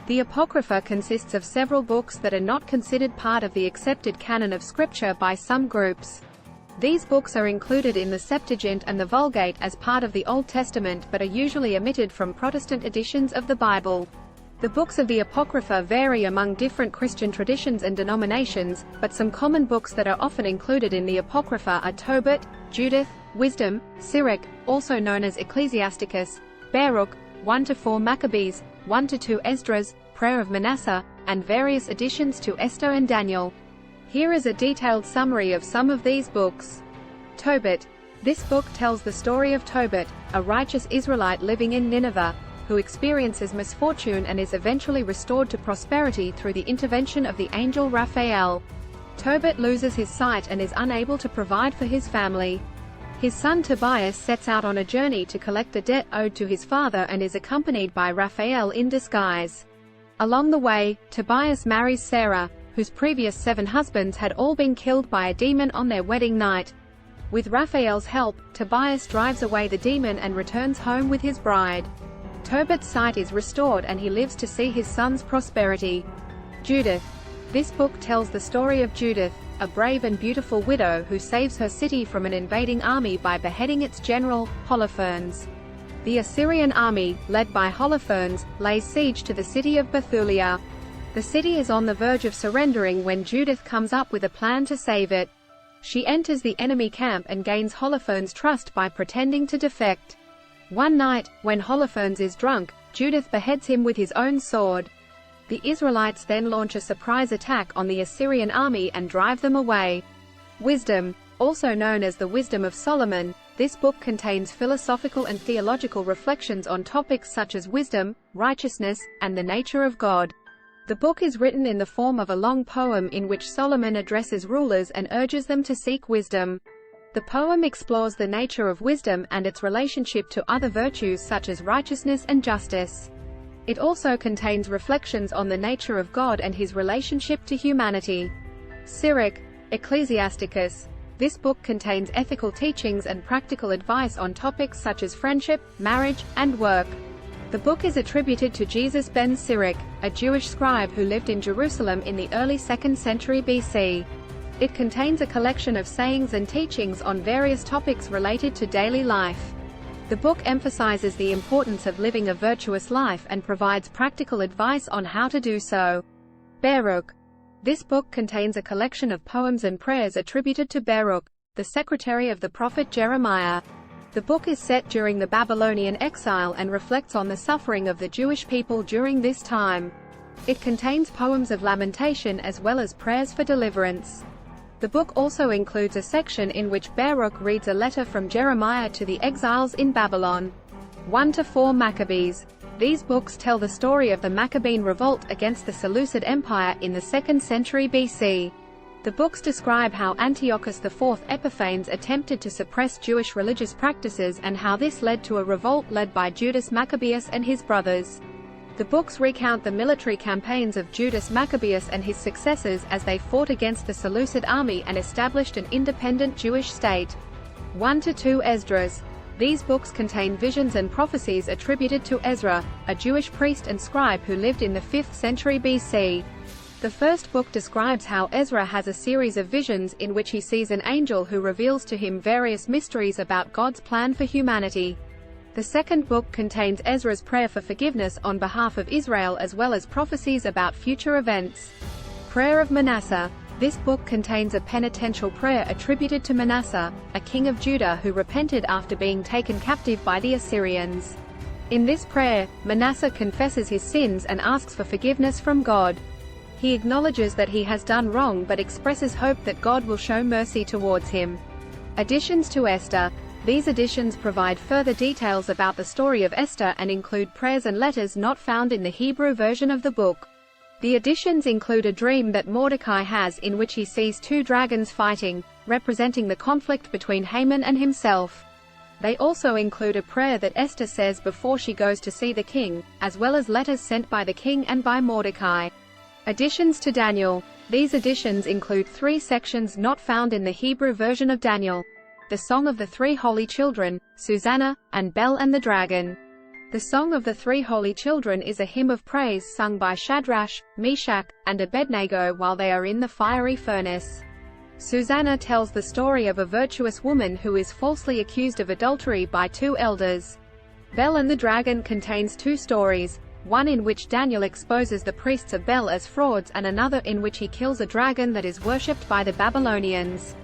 The Apocrypha consists of several books that are not considered part of the accepted canon of Scripture by some groups. These books are included in the Septuagint and the Vulgate as part of the Old Testament but are usually omitted from Protestant editions of the Bible. The books of the Apocrypha vary among different Christian traditions and denominations, but some common books that are often included in the Apocrypha are Tobit, Judith, Wisdom, Sirach, also known as Ecclesiasticus, Baruch, 1–4 Maccabees, 1–2 Esdras, Prayer of Manasseh, and various additions to Esther and Daniel. Here is a detailed summary of some of these books. Tobit. This book tells the story of Tobit, a righteous Israelite living in Nineveh, who experiences misfortune and is eventually restored to prosperity through the intervention of the angel Raphael. Tobit loses his sight and is unable to provide for his family. His son Tobias sets out on a journey to collect a debt owed to his father and is accompanied by Raphael in disguise. Along the way, Tobias marries Sarah, whose previous 7 husbands had all been killed by a demon on their wedding night. With Raphael's help, Tobias drives away the demon and returns home with his bride. Tobit's sight is restored and he lives to see his son's prosperity. Judith. This book tells the story of Judith, a brave and beautiful widow who saves her city from an invading army by beheading its general, Holofernes. The Assyrian army, led by Holofernes, lays siege to the city of Bethulia. The city is on the verge of surrendering when Judith comes up with a plan to save it. She enters the enemy camp and gains Holofernes' trust by pretending to defect. One night, when Holofernes is drunk, Judith beheads him with his own sword. The Israelites then launch a surprise attack on the Assyrian army and drive them away. Wisdom. Also known as the Wisdom of Solomon, this book contains philosophical and theological reflections on topics such as wisdom, righteousness, and the nature of God. The book is written in the form of a long poem in which Solomon addresses rulers and urges them to seek wisdom. The poem explores the nature of wisdom and its relationship to other virtues such as righteousness and justice. It also contains reflections on the nature of God and his relationship to humanity. Sirach. Ecclesiasticus. This book contains ethical teachings and practical advice on topics such as friendship, marriage, and work. The book is attributed to Jesus ben Sirach, a Jewish scribe who lived in Jerusalem in the early 2nd century BC. It contains a collection of sayings and teachings on various topics related to daily life. The book emphasizes the importance of living a virtuous life and provides practical advice on how to do so. Baruch. This book contains a collection of poems and prayers attributed to Baruch, the secretary of the prophet Jeremiah. The book is set during the Babylonian exile and reflects on the suffering of the Jewish people during this time. It contains poems of lamentation as well as prayers for deliverance. The book also includes a section in which Baruch reads a letter from Jeremiah to the exiles in Babylon. 1–4 Maccabees. These books tell the story of the Maccabean revolt against the Seleucid Empire in the 2nd century BC. The books describe how Antiochus IV Epiphanes attempted to suppress Jewish religious practices and how this led to a revolt led by Judas Maccabeus and his brothers. The books recount the military campaigns of Judas Maccabeus and his successors as they fought against the Seleucid army and established an independent Jewish state. 1–2 Esdras. These books contain visions and prophecies attributed to Ezra, a Jewish priest and scribe who lived in the 5th century BC. The first book describes how Ezra has a series of visions in which he sees an angel who reveals to him various mysteries about God's plan for humanity. The second book contains Ezra's prayer for forgiveness on behalf of Israel as well as prophecies about future events. Prayer of Manasseh. This book contains a penitential prayer attributed to Manasseh, a king of Judah who repented after being taken captive by the Assyrians. In this prayer, Manasseh confesses his sins and asks for forgiveness from God. He acknowledges that he has done wrong but expresses hope that God will show mercy towards him. Additions to Esther. These additions provide further details about the story of Esther and include prayers and letters not found in the Hebrew version of the book. The additions include a dream that Mordecai has in which he sees 2 dragons fighting, representing the conflict between Haman and himself. They also include a prayer that Esther says before she goes to see the king, as well as letters sent by the king and by Mordecai. Additions to Daniel. These additions include 3 sections not found in the Hebrew version of Daniel: the Song of the 3 Holy Children, Susanna, and Bel and the Dragon. The Song of the Three Holy Children is a hymn of praise sung by Shadrach, Meshach, and Abednego while they are in the fiery furnace. Susanna tells the story of a virtuous woman who is falsely accused of adultery by two elders. Bel and the Dragon contains two stories, one in which Daniel exposes the priests of Bel as frauds and another in which he kills a dragon that is worshipped by the Babylonians.